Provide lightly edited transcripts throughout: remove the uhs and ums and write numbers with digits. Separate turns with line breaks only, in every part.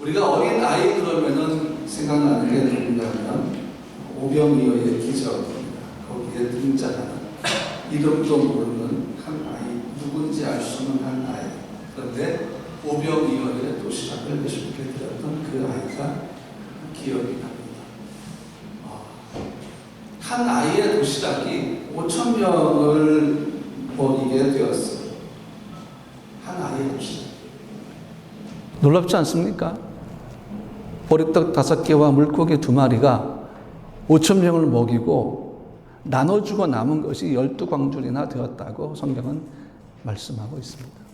우리가 어린 아이 그러면은 생각나는 게 누구냐면 오병이어의 기적입니다. 거기에 등장하는 이름도 모르는 한 아이, 누군지 알 수 없는 한 아이. 그런데 오병이어의 도시락을 예수님께 드렸던 그 아이가 기억이 납니다. 한 아이의 도시락이 5,000명을 먹이게 되었어요. 한 아이의 도시락. 놀랍지 않습니까? 보리떡 5개와 물고기 2마리가 5,000명을 먹이고 나눠주고 남은 것이 12광줄이나 되었다고 성경은 말씀하고 있습니다.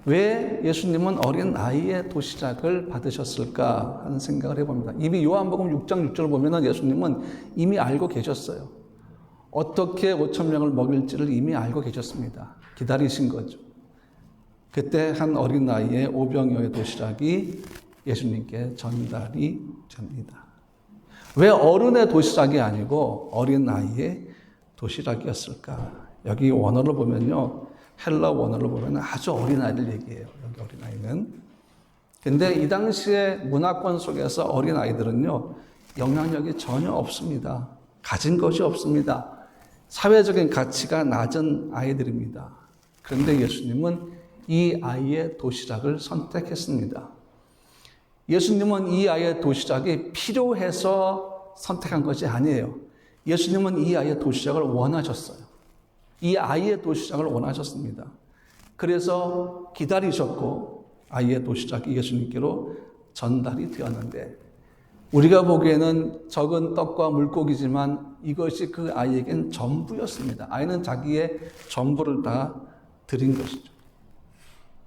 왜 예수님은 어린 아이의 도시락을 받으셨을까 하는 생각을 해봅니다. 이미 요한복음 6장 6절을 보면 예수님은 이미 알고 계셨어요. 어떻게 5,000명을 먹일지를 이미 알고 계셨습니다. 기다리신 거죠. 그때 한 어린 아이의 오병이어의 도시락이 예수님께 전달이 됩니다. 왜 어른의 도시락이 아니고 어린 아이의 도시락이었을까? 여기 원어를 보면요. 헬라 원어를 보면 아주 어린 아이를 얘기해요. 여기 어린 아이는. 근데 이 당시의 문화권 속에서 어린 아이들은요. 영향력이 전혀 없습니다. 가진 것이 없습니다. 사회적인 가치가 낮은 아이들입니다. 그런데 예수님은 이 아이의 도시락을 선택했습니다. 예수님은 이 아이의 도시락이 필요해서 선택한 것이 아니에요. 예수님은 이 아이의 도시락을 원하셨어요. 이 아이의 도시락을 원하셨습니다. 그래서 기다리셨고 아이의 도시락이 예수님께로 전달이 되었는데 우리가 보기에는 적은 떡과 물고기지만 이것이 그 아이에겐 전부였습니다. 아이는 자기의 전부를 다 드린 것이죠.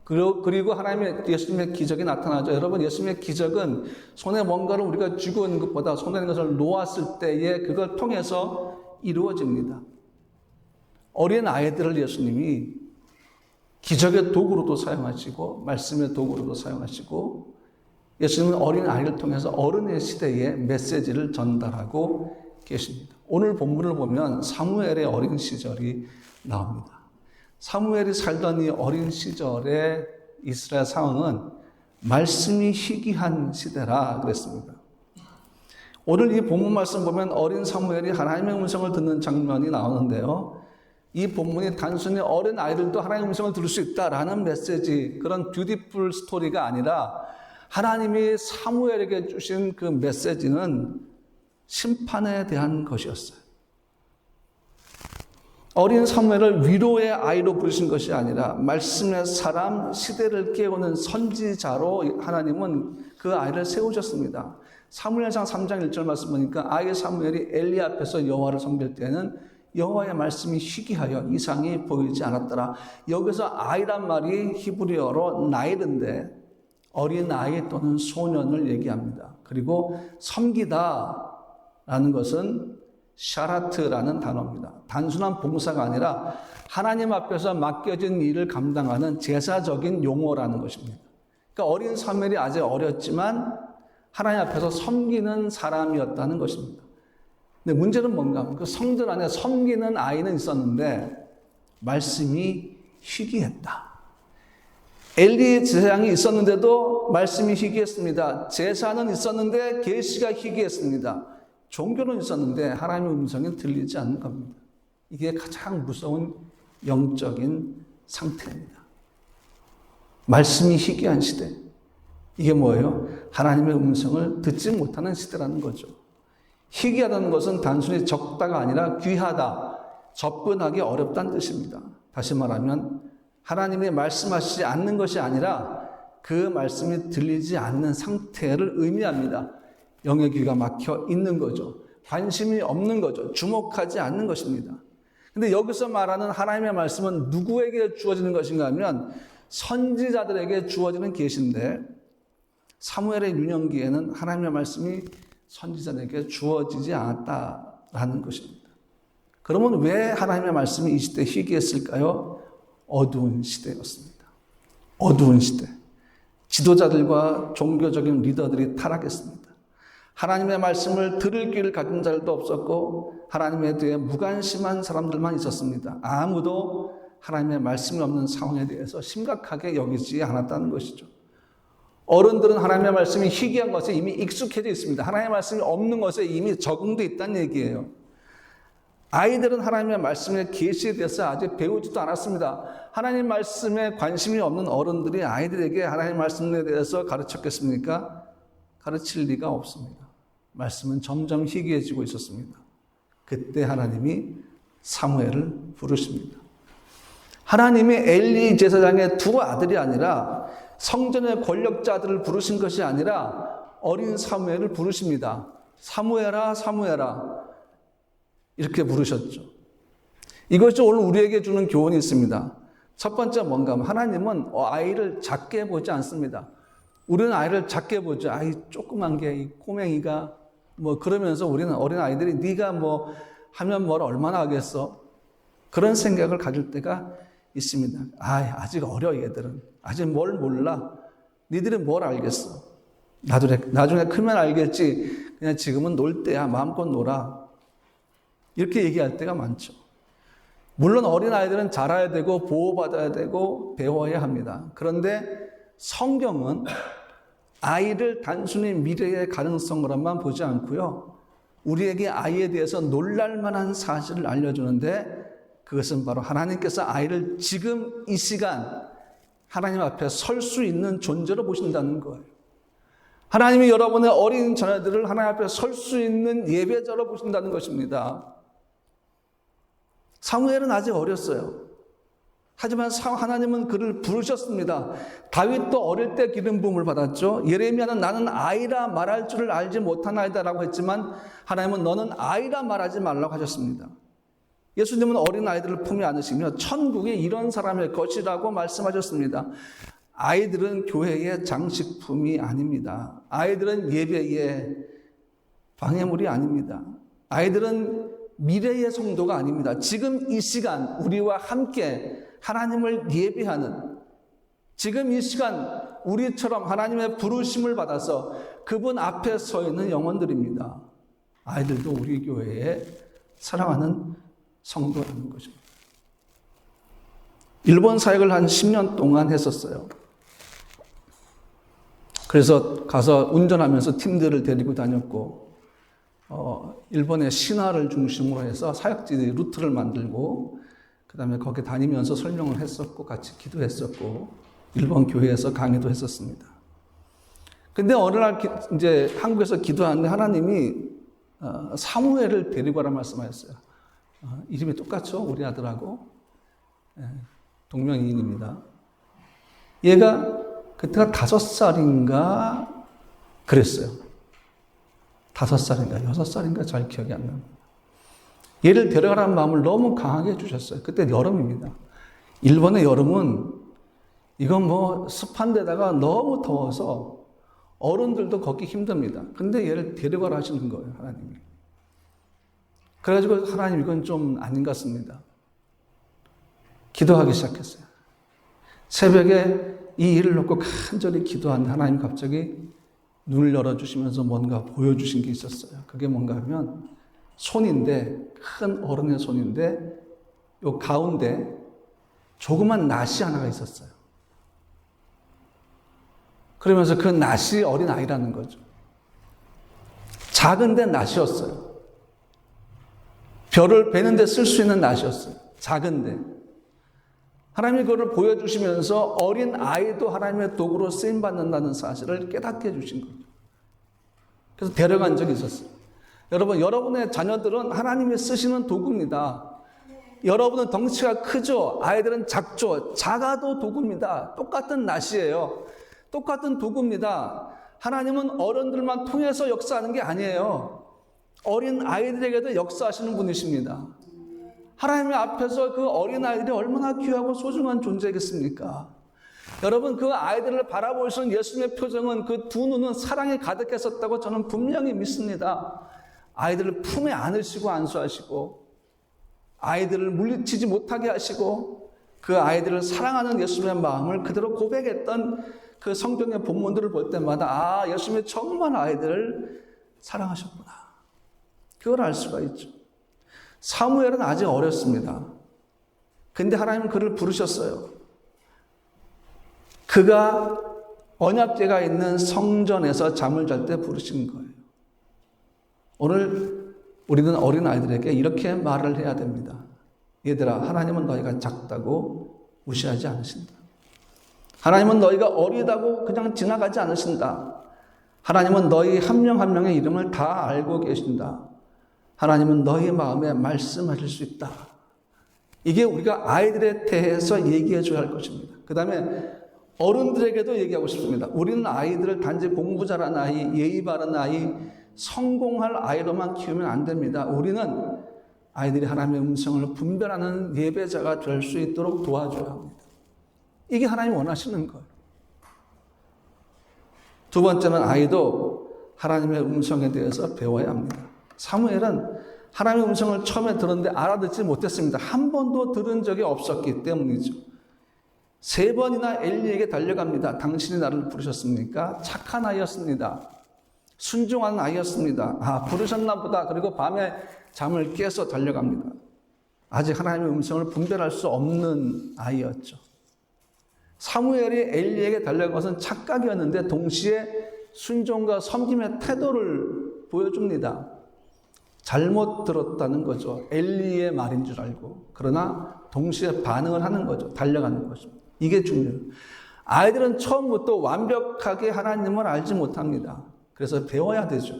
그리고 하나님의 예수님의 기적이 나타나죠. 여러분, 예수님의 기적은 손에 뭔가를 우리가 쥐고 있는 것보다 손에 있는 것을 놓았을 때에 그걸 통해서 이루어집니다. 어린 아이들을 예수님이 기적의 도구로도 사용하시고 말씀의 도구로도 사용하시고 예수님은 어린 아이를 통해서 어른의 시대에 메시지를 전달하고 계십니다. 오늘 본문을 보면 사무엘의 어린 시절이 나옵니다. 사무엘이 살던 이 어린 시절의 이스라엘 상황은 말씀이 희귀한 시대라 그랬습니다. 오늘 이 본문 말씀 보면 어린 사무엘이 하나님의 음성을 듣는 장면이 나오는데요. 이 본문이 단순히 어린 아이들도 하나님의 음성을 들을 수 있다라는 메시지, 그런 뷰티풀 스토리가 아니라 하나님이 사무엘에게 주신 그 메시지는 심판에 대한 것이었어요. 어린 사무엘을 위로의 아이로 부르신 것이 아니라 말씀의 사람, 시대를 깨우는 선지자로 하나님은 그 아이를 세우셨습니다. 사무엘상 3장 1절 말씀 보니까 아이 사무엘이 엘리 앞에서 여호와를 섬길 때는 여호와의 말씀이 희귀하여 이상이 보이지 않았더라. 여기서 아이란 말이 히브리어로 나일인데 어린 아이 또는 소년을 얘기합니다. 그리고 섬기다라는 것은 샤라트라는 단어입니다. 단순한 봉사가 아니라 하나님 앞에서 맡겨진 일을 감당하는 제사적인 용어라는 것입니다. 그러니까 어린 사무엘이 아직 어렸지만 하나님 앞에서 섬기는 사람이었다는 것입니다. 근데 문제는 뭔가? 그 성전 안에 섬기는 아이는 있었는데 말씀이 희귀했다. 엘리 제사장이 있었는데도 말씀이 희귀했습니다. 제사는 있었는데 계시가 희귀했습니다. 종교는 있었는데 하나님의 음성이 들리지 않는 겁니다. 이게 가장 무서운 영적인 상태입니다. 말씀이 희귀한 시대. 이게 뭐예요? 하나님의 음성을 듣지 못하는 시대라는 거죠. 희귀하다는 것은 단순히 적다가 아니라 귀하다, 접근하기 어렵다는 뜻입니다. 다시 말하면 하나님이 말씀하시지 않는 것이 아니라 그 말씀이 들리지 않는 상태를 의미합니다. 영의 귀가 막혀 있는 거죠. 관심이 없는 거죠. 주목하지 않는 것입니다. 근데 여기서 말하는 하나님의 말씀은 누구에게 주어지는 것인가 하면 선지자들에게 주어지는 계시인데 사무엘의 유년기에는 하나님의 말씀이 선지자들에게 주어지지 않았다라는 것입니다. 그러면 왜 하나님의 말씀이 이 시대에 희귀했을까요? 어두운 시대였습니다. 어두운 시대. 지도자들과 종교적인 리더들이 타락했습니다. 하나님의 말씀을 들을 귀를 가진 자들도 없었고 하나님에 대해 무관심한 사람들만 있었습니다. 아무도 하나님의 말씀이 없는 상황에 대해서 심각하게 여기지 않았다는 것이죠. 어른들은 하나님의 말씀이 희귀한 것에 이미 익숙해져 있습니다. 하나님의 말씀이 없는 것에 이미 적응돼 있다는 얘기예요. 아이들은 하나님의 말씀의 계시에 대해서 아직 배우지도 않았습니다. 하나님 말씀에 관심이 없는 어른들이 아이들에게 하나님 말씀에 대해서 가르쳤겠습니까? 가르칠 리가 없습니다. 말씀은 점점 희귀해지고 있었습니다. 그때 하나님이 사무엘을 부르십니다. 하나님이 엘리 제사장의 두 아들이 아니라 성전의 권력자들을 부르신 것이 아니라 어린 사무엘을 부르십니다. 사무엘아, 사무엘아. 이렇게 부르셨죠. 이것이 오늘 우리에게 주는 교훈이 있습니다. 첫 번째 뭔가 하면 하나님은 아이를 작게 보지 않습니다. 우리는 아이를 작게 보죠. 아이 조그만 게 이 꼬맹이가 뭐 그러면서 우리는 어린 아이들이 네가 뭐 하면 뭘 얼마나 하겠어? 그런 생각을 가질 때가 있습니다. 아직 어려 얘들은. 아직 뭘 몰라. 니들은 뭘 알겠어. 나중에 크면 알겠지. 그냥 지금은 놀 때야. 마음껏 놀아. 이렇게 얘기할 때가 많죠. 물론 어린아이들은 자라야 되고 보호받아야 되고 배워야 합니다. 그런데 성경은 아이를 단순히 미래의 가능성으로만 보지 않고요. 우리에게 아이에 대해서 놀랄 만한 사실을 알려주는데 그것은 바로 하나님께서 아이를 지금 이 시간 하나님 앞에 설 수 있는 존재로 보신다는 거예요. 하나님이 여러분의 어린 자녀들을 하나님 앞에 설 수 있는 예배자로 보신다는 것입니다. 사무엘은 아직 어렸어요. 하지만 하나님은 그를 부르셨습니다. 다윗도 어릴 때 기름 부음을 받았죠. 예레미야는 나는 아이라 말할 줄을 알지 못하나이다라고 했지만 하나님은 너는 아이라 말하지 말라고 하셨습니다. 예수님은 어린 아이들을 품에 안으시며 천국이 이런 사람의 것이라고 말씀하셨습니다. 아이들은 교회의 장식품이 아닙니다. 아이들은 예배의 방해물이 아닙니다. 아이들은 미래의 성도가 아닙니다. 지금 이 시간 우리와 함께 하나님을 예배하는, 지금 이 시간 우리처럼 하나님의 부르심을 받아서 그분 앞에 서 있는 영혼들입니다. 아이들도 우리 교회에 사랑하는 성도라는 것입니다. 일본 사역을 한 10년 동안 했었어요. 그래서 가서 운전하면서 팀들을 데리고 다녔고, 일본의 신화를 중심으로 해서 사역지 루트를 만들고, 그 다음에 거기 다니면서 설명을 했었고, 같이 기도했었고, 일본 교회에서 강의도 했었습니다. 근데 어느 날 이제 한국에서 기도하는데 하나님이 사무엘을 데리고 와라 말씀하셨어요. 이름이 똑같죠? 우리 아들하고. 동명이인입니다. 얘가 그때가 5살인가 그랬어요. 5살인가 6살인가 잘 기억이 안 납니다. 얘를 데려가라는 마음을 너무 강하게 해주셨어요. 그때 여름입니다. 일본의 여름은 이건 뭐 습한 데다가 너무 더워서 어른들도 걷기 힘듭니다. 근데 얘를 데려가라 하시는 거예요, 하나님이. 그래가지고 하나님 이건 좀 아닌 것 같습니다. 기도하기 시작했어요. 새벽에 이 일을 놓고 간절히 기도한 하나님 갑자기 눈을 열어주시면서 뭔가 보여주신 게 있었어요. 그게 뭔가 하면 손인데, 큰 어른의 손인데 요 가운데 조그만 낫이 하나가 있었어요. 그러면서 그 낫이 어린 아이라는 거죠. 작은데 낫이었어요. 별을 베는데 쓸 수 있는 낫이었어요. 작은데. 하나님이 그걸 보여주시면서 어린 아이도 하나님의 도구로 쓰임받는다는 사실을 깨닫게 해주신 거죠. 그래서 데려간 적이 있었어요. 여러분, 여러분의 자녀들은 하나님이 쓰시는 도구입니다. 여러분은 덩치가 크죠? 아이들은 작죠? 작아도 도구입니다. 똑같은 낫이에요. 똑같은 도구입니다. 하나님은 어른들만 통해서 역사하는 게 아니에요. 어린 아이들에게도 역사하시는 분이십니다. 하나님의 앞에서 그 어린아이들이 얼마나 귀하고 소중한 존재겠습니까? 여러분, 그 아이들을 바라보시는 예수님의 표정은, 그 두 눈은 사랑이 가득했었다고 저는 분명히 믿습니다. 아이들을 품에 안으시고 안수하시고, 아이들을 물리치지 못하게 하시고, 그 아이들을 사랑하는 예수님의 마음을 그대로 고백했던 그 성경의 본문들을 볼 때마다 예수님이 정말 아이들을 사랑하셨구나. 그걸 알 수가 있죠. 사무엘은 아직 어렸습니다. 근데 하나님은 그를 부르셨어요. 그가 언약궤가 있는 성전에서 잠을 잘 때 부르신 거예요. 오늘 우리는 어린아이들에게 이렇게 말을 해야 됩니다. 얘들아, 하나님은 너희가 작다고 무시하지 않으신다. 하나님은 너희가 어리다고 그냥 지나가지 않으신다. 하나님은 너희 한 명 한 명의 이름을 다 알고 계신다. 하나님은 너희 마음에 말씀하실 수 있다. 이게 우리가 아이들에 대해서 얘기해 줘야 할 것입니다. 그 다음에 어른들에게도 얘기하고 싶습니다. 우리는 아이들을 단지 공부 잘하는 아이, 예의 바른 아이, 성공할 아이로만 키우면 안 됩니다. 우리는 아이들이 하나님의 음성을 분별하는 예배자가 될 수 있도록 도와줘야 합니다. 이게 하나님이 원하시는 거예요. 두 번째는 아이도 하나님의 음성에 대해서 배워야 합니다. 사무엘은 하나님의 음성을 처음에 들었는데 알아듣지 못했습니다. 한 번도 들은 적이 없었기 때문이죠. 3번이나 엘리에게 달려갑니다. 당신이 나를 부르셨습니까? 착한 아이였습니다. 순종하는 아이였습니다. 부르셨나 보다. 그리고 밤에 잠을 깨서 달려갑니다. 아직 하나님의 음성을 분별할 수 없는 아이였죠. 사무엘이 엘리에게 달려간 것은 착각이었는데 동시에 순종과 섬김의 태도를 보여줍니다. 잘못 들었다는 거죠. 엘리의 말인 줄 알고. 그러나 동시에 반응을 하는 거죠. 달려가는 거죠. 이게 중요해요. 아이들은 처음부터 완벽하게 하나님을 알지 못합니다. 그래서 배워야 되죠.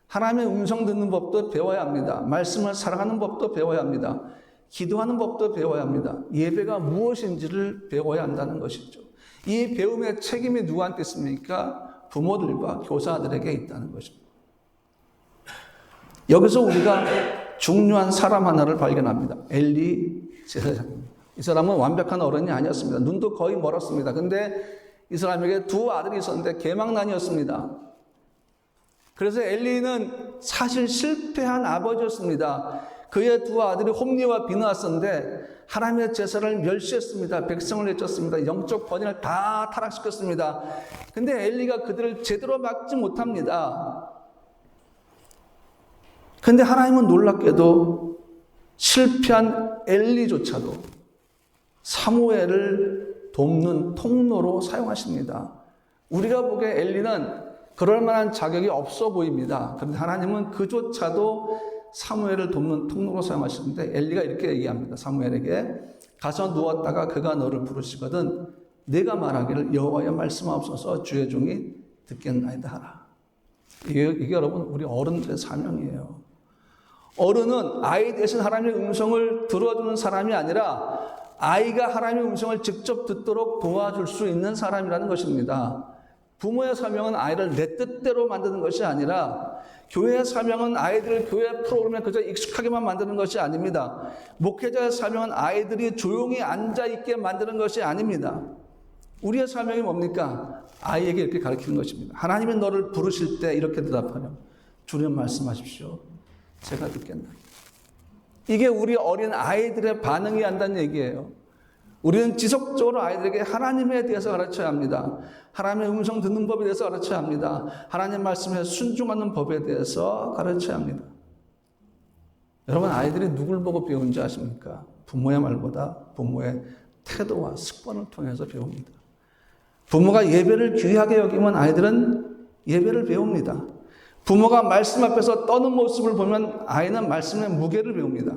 하나님의 음성 듣는 법도 배워야 합니다. 말씀을 사랑하는 법도 배워야 합니다. 기도하는 법도 배워야 합니다. 예배가 무엇인지를 배워야 한다는 것이죠. 이 배움의 책임이 누구한테 있습니까? 부모들과 교사들에게 있다는 것입니다. 여기서 우리가 중요한 사람 하나를 발견합니다. 엘리 제사장입니다. 이 사람은 완벽한 어른이 아니었습니다. 눈도 거의 멀었습니다. 근데 이 사람에게 2 아들이 있었는데 개망난이었습니다. 그래서 엘리는 사실 실패한 아버지였습니다. 그의 2 아들이 홈리와 비느하스인데 하나님의 제사를 멸시했습니다. 백성을 해쳤습니다. 영적 번영을 다 타락시켰습니다. 근데 엘리가 그들을 제대로 막지 못합니다. 근데 하나님은 놀랍게도 실패한 엘리조차도 사무엘을 돕는 통로로 사용하십니다. 우리가 보기에 엘리는 그럴 만한 자격이 없어 보입니다. 그런데 하나님은 그조차도 사무엘을 돕는 통로로 사용하시는데 엘리가 이렇게 얘기합니다. 사무엘에게 가서 누웠다가 그가 너를 부르시거든 내가 말하기를 여호와의 말씀하옵소서 주의 종이 듣겠나이다 하라. 이게 여러분 우리 어른들의 사명이에요. 어른은 아이 대신 하나님의 음성을 들어주는 사람이 아니라 아이가 하나님의 음성을 직접 듣도록 도와줄 수 있는 사람이라는 것입니다. 부모의 사명은 아이를 내 뜻대로 만드는 것이 아니라 교회의 사명은 아이들을 교회 프로그램에 그저 익숙하게만 만드는 것이 아닙니다. 목회자의 사명은 아이들이 조용히 앉아있게 만드는 것이 아닙니다. 우리의 사명이 뭡니까? 아이에게 이렇게 가르치는 것입니다. 하나님이 너를 부르실 때 이렇게 대답하렴. 주님 말씀하십시오. 제가 듣겠나이다. 이게 우리 어린 아이들의 반응이 한다는 얘기예요. 우리는 지속적으로 아이들에게 하나님에 대해서 가르쳐야 합니다. 하나님의 음성 듣는 법에 대해서 가르쳐야 합니다. 하나님 말씀에 순종하는 법에 대해서 가르쳐야 합니다. 여러분 아이들이 누굴 보고 배운지 아십니까? 부모의 말보다 부모의 태도와 습관을 통해서 배웁니다. 부모가 예배를 귀하게 여기면 아이들은 예배를 배웁니다. 부모가 말씀 앞에서 떠는 모습을 보면 아이는 말씀의 무게를 배웁니다.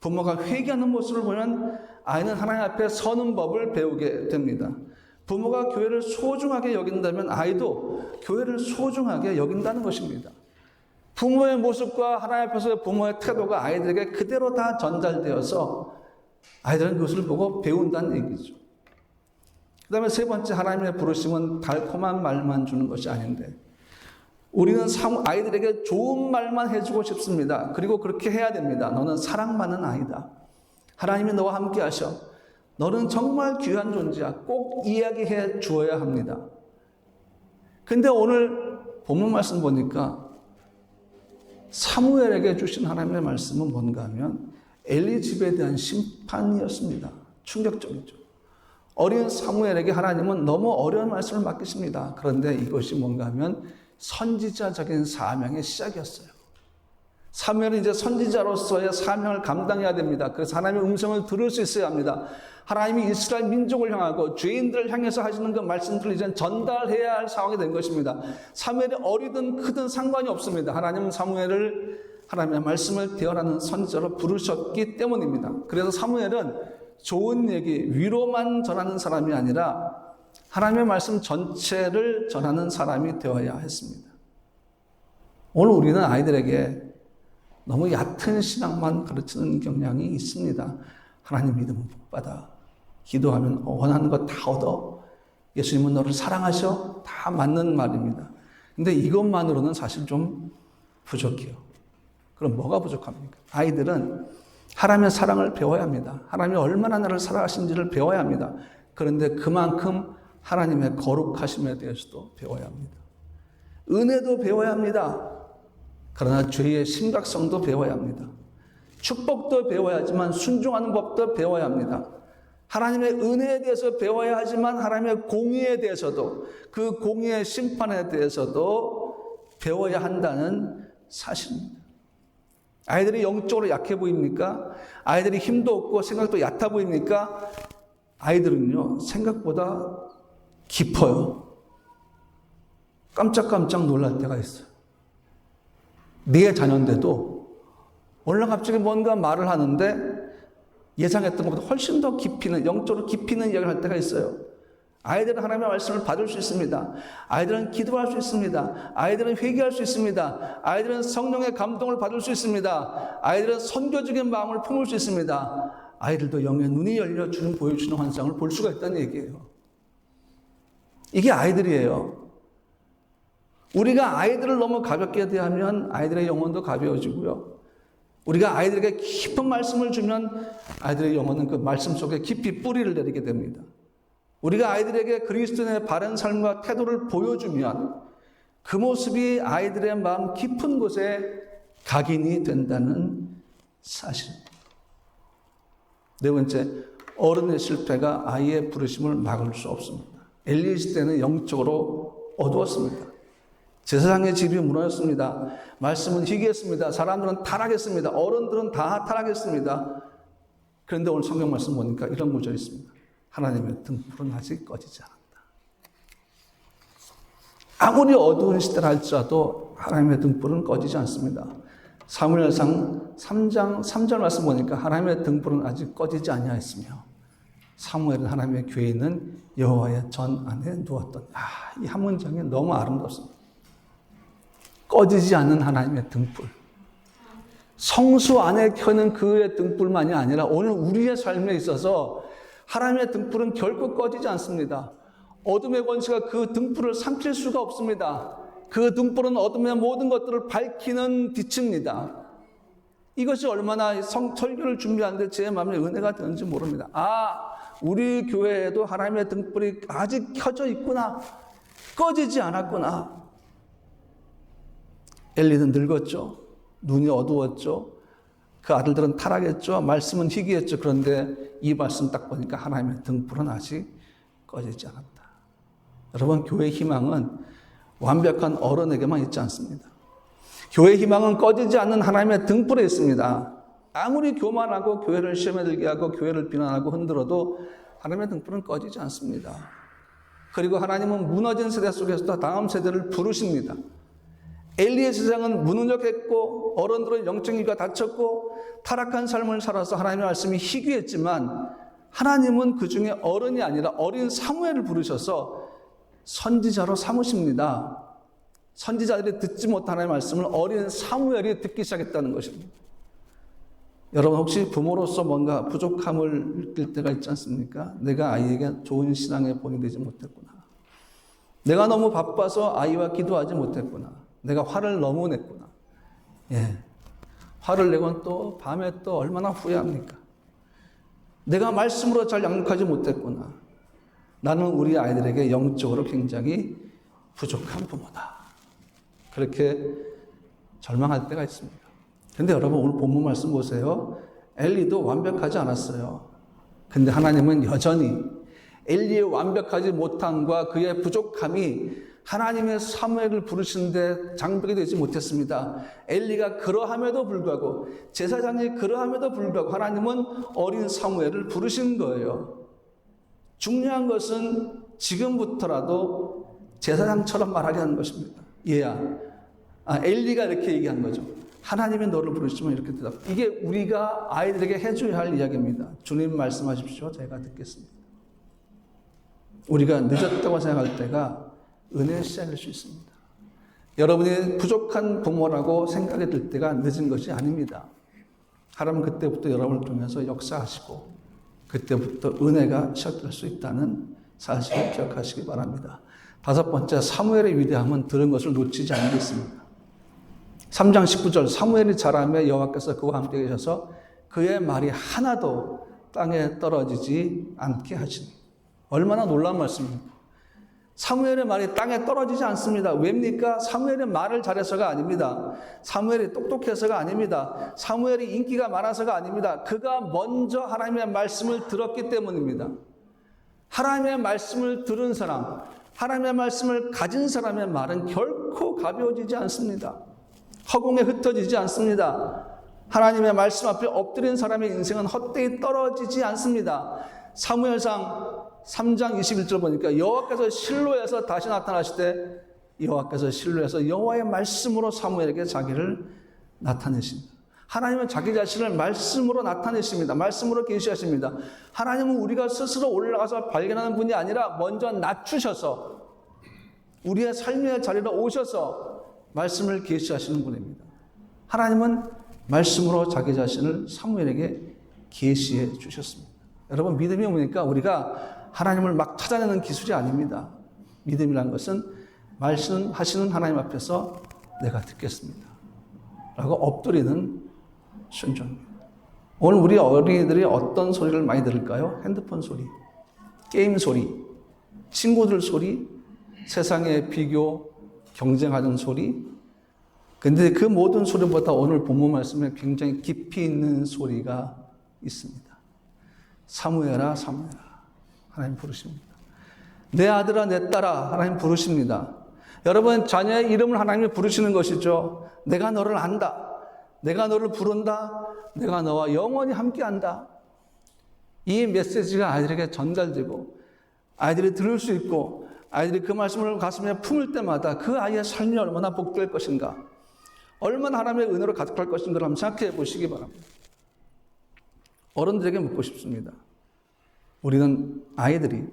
부모가 회개하는 모습을 보면 아이는 하나님 앞에 서는 법을 배우게 됩니다. 부모가 교회를 소중하게 여긴다면 아이도 교회를 소중하게 여긴다는 것입니다. 부모의 모습과 하나님 앞에서의 부모의 태도가 아이들에게 그대로 다 전달되어서 아이들은 그것을 보고 배운다는 얘기죠. 그 다음에 3번째, 하나님의 부르심은 달콤한 말만 주는 것이 아닌데 우리는 아이들에게 좋은 말만 해주고 싶습니다. 그리고 그렇게 해야 됩니다. 너는 사랑받는 아이다. 하나님이 너와 함께 하셔. 너는 정말 귀한 존재야. 꼭 이야기해 주어야 합니다. 근데 오늘 본문 말씀 보니까 사무엘에게 주신 하나님의 말씀은 뭔가 하면 엘리 집에 대한 심판이었습니다. 충격적이죠. 어린 사무엘에게 하나님은 너무 어려운 말씀을 맡기십니다. 그런데 이것이 뭔가 하면 선지자적인 사명의 시작이었어요. 사무엘은 이제 선지자로서의 사명을 감당해야 됩니다. 그래서 하나님의 음성을 들을 수 있어야 합니다. 하나님이 이스라엘 민족을 향하고 죄인들을 향해서 하시는 그 말씀들을 이제 전달해야 할 상황이 된 것입니다. 사무엘이 어리든 크든 상관이 없습니다. 하나님은 사무엘을 하나님의 말씀을 대언하는 선지자로 부르셨기 때문입니다. 그래서 사무엘은 좋은 얘기, 위로만 전하는 사람이 아니라 하나님의 말씀 전체를 전하는 사람이 되어야 했습니다. 오늘 우리는 아이들에게 너무 얕은 신앙만 가르치는 경향이 있습니다. 하나님 믿으면 복받아. 기도하면 원하는 거 다 얻어. 예수님은 너를 사랑하셔. 다 맞는 말입니다. 근데 이것만으로는 사실 좀 부족해요. 그럼 뭐가 부족합니까? 아이들은 하나님의 사랑을 배워야 합니다. 하나님이 얼마나 나를 사랑하신지를 배워야 합니다. 그런데 그만큼 하나님의 거룩하심에 대해서도 배워야 합니다. 은혜도 배워야 합니다. 그러나 죄의 심각성도 배워야 합니다. 축복도 배워야 하지만 순종하는 법도 배워야 합니다. 하나님의 은혜에 대해서 배워야 하지만 하나님의 공의에 대해서도, 그 공의의 심판에 대해서도 배워야 한다는 사실입니다. 아이들이 영적으로 약해 보입니까? 아이들이 힘도 없고 생각도 얕아 보입니까? 아이들은요, 생각보다 깊어요. 깜짝깜짝 놀랄 때가 있어요. 네 자녀인데도 오늘 갑자기 뭔가 말을 하는데 예상했던 것보다 훨씬 더 깊이는, 영적으로 깊이는 이야기를 할 때가 있어요. 아이들은 하나님의 말씀을 받을 수 있습니다. 아이들은 기도할 수 있습니다. 아이들은 회개할 수 있습니다. 아이들은 성령의 감동을 받을 수 있습니다. 아이들은 선교적인 마음을 품을 수 있습니다. 아이들도 영의 눈이 열려 주님 보여주는 환상을 볼 수가 있다는 얘기예요. 이게 아이들이에요. 우리가 아이들을 너무 가볍게 대하면 아이들의 영혼도 가벼워지고요. 우리가 아이들에게 깊은 말씀을 주면 아이들의 영혼은 그 말씀 속에 깊이 뿌리를 내리게 됩니다. 우리가 아이들에게 그리스도인의 바른 삶과 태도를 보여주면 그 모습이 아이들의 마음 깊은 곳에 각인이 된다는 사실입니다. 네 번째, 어른의 실패가 아이의 부르심을 막을 수 없습니다. 엘리 시대는 영적으로 어두웠습니다. 제사장의 집이 무너졌습니다. 말씀은 희귀했습니다. 사람들은 타락했습니다. 어른들은 다 타락했습니다. 그런데 오늘 성경 말씀 보니까 이런 구절이 있습니다. 하나님의 등불은 아직 꺼지지 않았다. 아무리 어두운 시대라 할지라도 하나님의 등불은 꺼지지 않습니다. 사무엘상 3장 3절 말씀 보니까 하나님의 등불은 아직 꺼지지 아니하였으며 사무엘은 하나님의 교회에 있는 여호와의 전 안에 누웠더니. 이 한 문장이 너무 아름답습니다. 꺼지지 않는 하나님의 등불. 성수 안에 켜는 그의 등불만이 아니라 오늘 우리의 삶에 있어서 하나님의 등불은 결코 꺼지지 않습니다. 어둠의 권세가 그 등불을 삼킬 수가 없습니다. 그 등불은 어둠의 모든 것들을 밝히는 빛입니다. 이것이 얼마나 설교를 준비하는데 제 마음에 은혜가 되는지 모릅니다. 우리 교회에도 하나님의 등불이 아직 켜져 있구나. 꺼지지 않았구나. 엘리는 늙었죠. 눈이 어두웠죠. 그 아들들은 타락했죠. 말씀은 희귀했죠. 그런데 이 말씀 딱 보니까 하나님의 등불은 아직 꺼지지 않았다. 여러분, 교회의 희망은 완벽한 어른에게만 있지 않습니다. 교회의 희망은 꺼지지 않는 하나님의 등불에 있습니다. 아무리 교만하고 교회를 시험에 들게 하고 교회를 비난하고 흔들어도 하나님의 등불은 꺼지지 않습니다. 그리고 하나님은 무너진 세대 속에서도 다음 세대를 부르십니다. 엘리의 세상은 무능력했고 어른들은 영적인 기가 다쳤고 타락한 삶을 살아서 하나님의 말씀이 희귀했지만 하나님은 그 중에 어른이 아니라 어린 사무엘을 부르셔서 선지자로 삼으십니다. 선지자들이 듣지 못한 하나님의 말씀을 어린 사무엘이 듣기 시작했다는 것입니다. 여러분, 혹시 부모로서 뭔가 부족함을 느낄 때가 있지 않습니까? 내가 아이에게 좋은 신앙의 본이 되지 못했구나. 내가 너무 바빠서 아이와 기도하지 못했구나. 내가 화를 너무 냈구나. 화를 내곤 또 밤에 또 얼마나 후회합니까? 내가 말씀으로 잘 양육하지 못했구나. 나는 우리 아이들에게 영적으로 굉장히 부족한 부모다. 그렇게 절망할 때가 있습니다. 그런데 여러분, 오늘 본문 말씀 보세요. 엘리도 완벽하지 않았어요. 근데 하나님은 여전히 엘리의 완벽하지 못함과 그의 부족함이 하나님의 사무엘을 부르시는데 장벽이 되지 못했습니다. 엘리가 그러함에도 불구하고, 제사장이 그러함에도 불구하고 하나님은 어린 사무엘을 부르신 거예요. 중요한 것은 지금부터라도 제사장처럼 말하게 하는 것입니다. 얘야. 엘리가 이렇게 얘기한 거죠. 하나님이 너를 부르시면 이렇게 대답. 이게 우리가 아이들에게 해줘야 할 이야기입니다. 주님 말씀하십시오. 제가 듣겠습니다. 우리가 늦었다고 생각할 때가 은혜의 시작일 수 있습니다. 여러분이 부족한 부모라고 생각이 들 때가 늦은 것이 아닙니다. 하나님은 그때부터 여러분을 통해서 역사하시고 그때부터 은혜가 시작될 수 있다는 사실을 기억하시기 바랍니다. 다섯 번째, 사무엘의 위대함은 들은 것을 놓치지 않겠습니다. 3장 19절, 사무엘이 자라매 여호와께서 그와 함께 계셔서 그의 말이 하나도 땅에 떨어지지 않게 하시니. 얼마나 놀라운 말씀입니까? 사무엘의 말이 땅에 떨어지지 않습니다. 왜입니까? 사무엘의 말을 잘해서가 아닙니다. 사무엘이 똑똑해서가 아닙니다. 사무엘이 인기가 많아서가 아닙니다. 그가 먼저 하나님의 말씀을 들었기 때문입니다. 하나님의 말씀을 들은 사람, 하나님의 말씀을 가진 사람의 말은 결코 가벼워지지 않습니다. 허공에 흩어지지 않습니다. 하나님의 말씀 앞에 엎드린 사람의 인생은 헛되이 떨어지지 않습니다. 사무엘상 3장 21절 보니까 여호와께서 실로에서 다시 나타나실 때 여호와께서 실로에서 여호와의 말씀으로 사무엘에게 자기를 나타내십니다. 하나님은 자기 자신을 말씀으로 나타내십니다. 말씀으로 계시하십니다. 하나님은 우리가 스스로 올라가서 발견하는 분이 아니라 먼저 낮추셔서 우리의 삶의 자리로 오셔서 말씀을 계시하시는 분입니다. 하나님은 말씀으로 자기 자신을 사무엘에게 계시해 주셨습니다. 여러분, 믿음이 오니까 우리가 하나님을 막 찾아내는 기술이 아닙니다. 믿음이란 것은 말씀하시는 하나님 앞에서 내가 듣겠습니다 라고 엎드리는 순종입니다. 오늘 우리 어린이들이 어떤 소리를 많이 들을까요? 핸드폰 소리, 게임 소리, 친구들 소리, 세상의 비교, 경쟁하는 소리. 근데 그 모든 소리보다 오늘 본문 말씀에 굉장히 깊이 있는 소리가 있습니다. 사무엘아, 사무엘아. 하나님 부르십니다. 내 아들아, 내 딸아. 하나님 부르십니다. 여러분, 자녀의 이름을 하나님이 부르시는 것이죠. 내가 너를 안다. 내가 너를 부른다. 내가 너와 영원히 함께한다. 이 메시지가 아이들에게 전달되고 아이들이 들을 수 있고 아이들이 그 말씀을 가슴에 품을 때마다 그 아이의 삶이 얼마나 복될 것인가, 얼마나 하나님의 은혜로 가득할 것인가를 한번 생각해 보시기 바랍니다. 어른들에게 묻고 싶습니다. 우리는 아이들이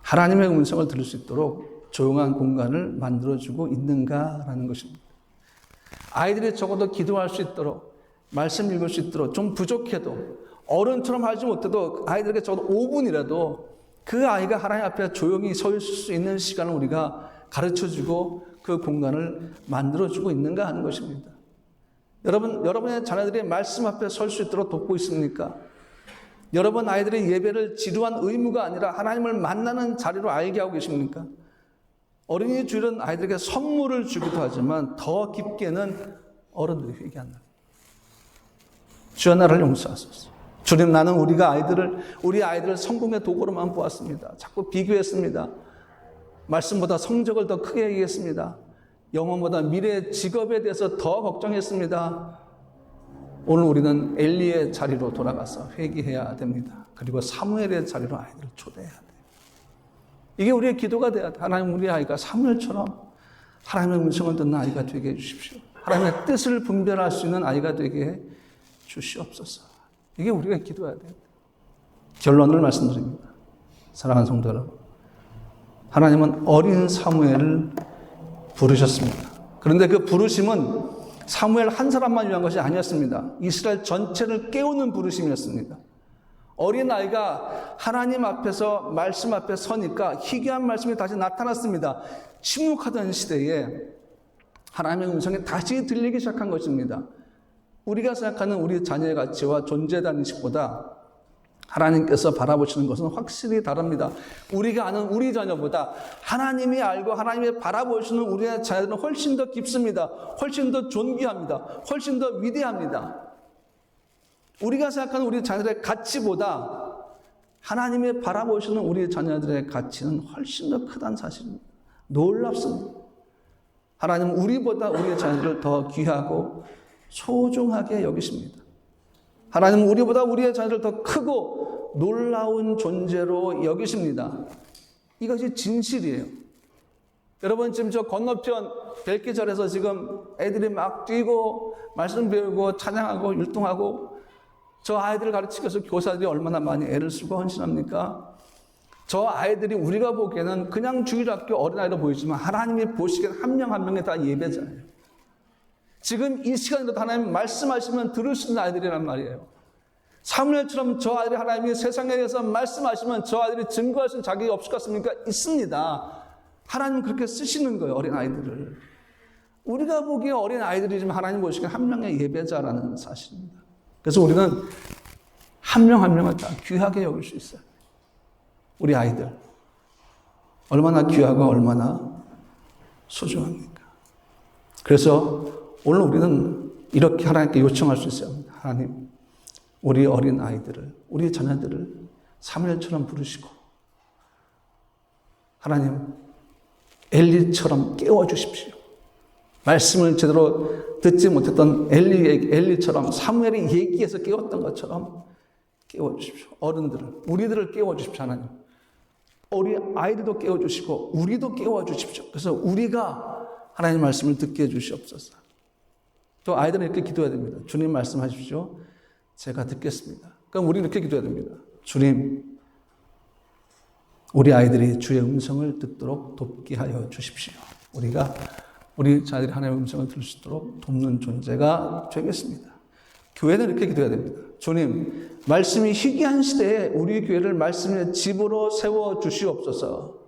하나님의 음성을 들을 수 있도록 조용한 공간을 만들어주고 있는가라는 것입니다. 아이들이 적어도 기도할 수 있도록, 말씀 읽을 수 있도록, 좀 부족해도, 어른처럼 하지 못해도 아이들에게 적어도 5분이라도 그 아이가 하나님 앞에 조용히 서 있을 수 있는 시간을 우리가 가르쳐주고 그 공간을 만들어주고 있는가 하는 것입니다. 여러분의 자녀들이 말씀 앞에 설 수 있도록 돕고 있습니까? 여러분 아이들의 예배를 지루한 의무가 아니라 하나님을 만나는 자리로 알게 하고 계십니까? 어린이 주일은 아이들에게 선물을 주기도 하지만 더 깊게는 어른들이 회개한다. 주여 나를 용서하소서. 주님, 나는 우리 아이들을 성공의 도구로만 보았습니다. 자꾸 비교했습니다. 말씀보다 성적을 더 크게 얘기했습니다. 영혼보다 미래의 직업에 대해서 더 걱정했습니다. 오늘 우리는 엘리의 자리로 돌아가서 회개해야 됩니다. 그리고 사무엘의 자리로 아이들을 초대해야 돼요. 이게 우리의 기도가 돼야 돼. 하나님, 우리 아이가 사무엘처럼 하나님의 음성을 듣는 아이가 되게 해주십시오. 하나님의 뜻을 분별할 수 있는 아이가 되게 해 주시옵소서. 이게 우리가 기도해야 돼요. 결론을 말씀드립니다. 사랑하는 성도 여러분, 하나님은 어린 사무엘을 부르셨습니다. 그런데 그 부르심은 사무엘 한 사람만 위한 것이 아니었습니다. 이스라엘 전체를 깨우는 부르심이었습니다. 어린아이가 하나님 앞에서 말씀 앞에 서니까 희귀한 말씀이 다시 나타났습니다. 침묵하던 시대에 하나님의 음성이 다시 들리기 시작한 것입니다. 우리가 생각하는 우리 자녀의 가치와 존재의 인식보다 하나님께서 바라보시는 것은 확실히 다릅니다. 우리가 아는 우리 자녀보다 하나님이 알고 하나님이 바라보시는 우리의 자녀들은 훨씬 더 깊습니다. 훨씬 더 존귀합니다. 훨씬 더 위대합니다. 우리가 생각하는 우리 자녀들의 가치보다 하나님이 바라보시는 우리 자녀들의 가치는 훨씬 더 크다는 사실입니다. 놀랍습니다. 하나님은 우리보다 우리의 자녀들을 더 귀하고 소중하게 여기십니다. 하나님은 우리보다 우리의 자녀를 더 크고 놀라운 존재로 여기십니다. 이것이 진실이에요. 여러분 지금 저 건너편 벨기절에서 지금 애들이 막 뛰고 말씀 배우고 찬양하고 율동하고 저 아이들을 가르치기 위해서 교사들이 얼마나 많이 애를 쓰고 헌신합니까? 저 아이들이 우리가 보기에는 그냥 주일학교 어린아이로 보이지만 하나님이 보시기엔 한 명 한 명이 다 예배자예요. 지금 이 시간에도 하나님 말씀하시면 들을 수 있는 아이들이란 말이에요. 사무엘처럼 저 아이들이 하나님이 세상에 대해서 말씀하시면 저 아이들이 증거할 수 있는 자격이 없을 것 같습니까? 있습니다. 하나님은 그렇게 쓰시는 거예요, 어린아이들을. 우리가 보기에 어린아이들이지만 하나님 보시기에 한 명의 예배자라는 사실입니다. 그래서 우리는 한 명 한 명을 다 귀하게 여길 수 있어요. 우리 아이들. 얼마나 귀하고 얼마나 소중합니까? 그래서 오늘 우리는 이렇게 하나님께 요청할 수 있어요. 하나님, 우리 어린 아이들을, 우리 자녀들을 사무엘처럼 부르시고 하나님, 엘리처럼 깨워주십시오. 말씀을 제대로 듣지 못했던 엘리처럼 사무엘이 얘기해서 깨웠던 것처럼 깨워주십시오. 어른들을, 우리들을 깨워주십시오. 하나님. 우리 아이들도 깨워주시고 우리도 깨워주십시오. 그래서 우리가 하나님 말씀을 듣게 해주시옵소서. 또 아이들은 이렇게 기도해야 됩니다. 주님 말씀하십시오. 제가 듣겠습니다. 그럼 우리는 이렇게 기도해야 됩니다. 주님, 우리 아이들이 주의 음성을 듣도록 돕게 하여 주십시오. 우리가 우리 자녀들이 하나님의 음성을 들을 수 있도록 돕는 존재가 되겠습니다. 교회는 이렇게 기도해야 됩니다. 주님, 말씀이 희귀한 시대에 우리 교회를 말씀의 집으로 세워주시옵소서.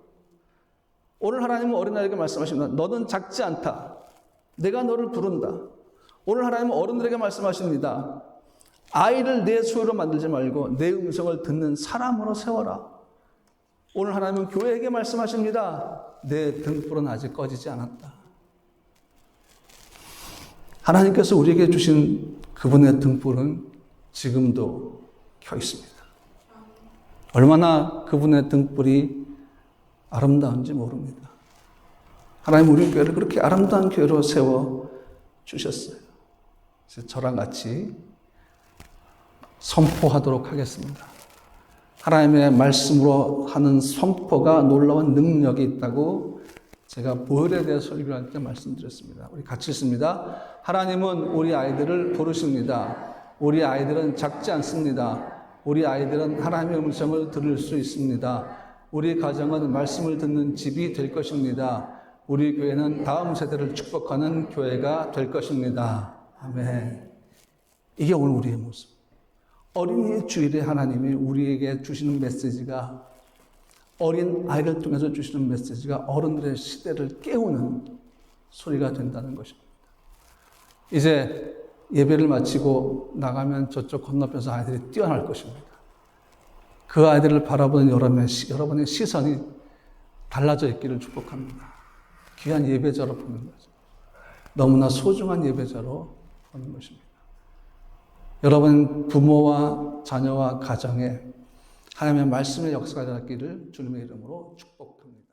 오늘 하나님은 어린아이에게 말씀하십니다. 너는 작지 않다. 내가 너를 부른다. 오늘 하나님은 어른들에게 말씀하십니다. 아이를 내 소유로 만들지 말고 내 음성을 듣는 사람으로 세워라. 오늘 하나님은 교회에게 말씀하십니다. 내 등불은 아직 꺼지지 않았다. 하나님께서 우리에게 주신 그분의 등불은 지금도 켜 있습니다. 얼마나 그분의 등불이 아름다운지 모릅니다. 하나님 우리 교회를 그렇게 아름다운 교회로 세워 주셨어요. 그래서 저랑 같이 선포하도록 하겠습니다. 하나님의 말씀으로 하는 선포가 놀라운 능력이 있다고 제가 보혈에 대해 설교할 때 말씀드렸습니다. 우리 같이 읽습니다. 하나님은 우리 아이들을 부르십니다. 우리 아이들은 작지 않습니다. 우리 아이들은 하나님의 음성을 들을 수 있습니다. 우리 가정은 말씀을 듣는 집이 될 것입니다. 우리 교회는 다음 세대를 축복하는 교회가 될 것입니다. 아멘. 이게 오늘 우리의 모습. 어린이 주일에 하나님이 우리에게 주시는 메시지가, 어린 아이를 통해서 주시는 메시지가 어른들의 시대를 깨우는 소리가 된다는 것입니다. 이제 예배를 마치고 나가면 저쪽 건너편에서 아이들이 뛰어날 것입니다. 그 아이들을 바라보는 여러분의 시선이 달라져 있기를 축복합니다. 귀한 예배자로 보는 거죠. 너무나 소중한 예배자로 보는 것입니다. 여러분 부모와 자녀와 가정에 하나님의 말씀의 역사가 되기를 주님의 이름으로 축복합니다.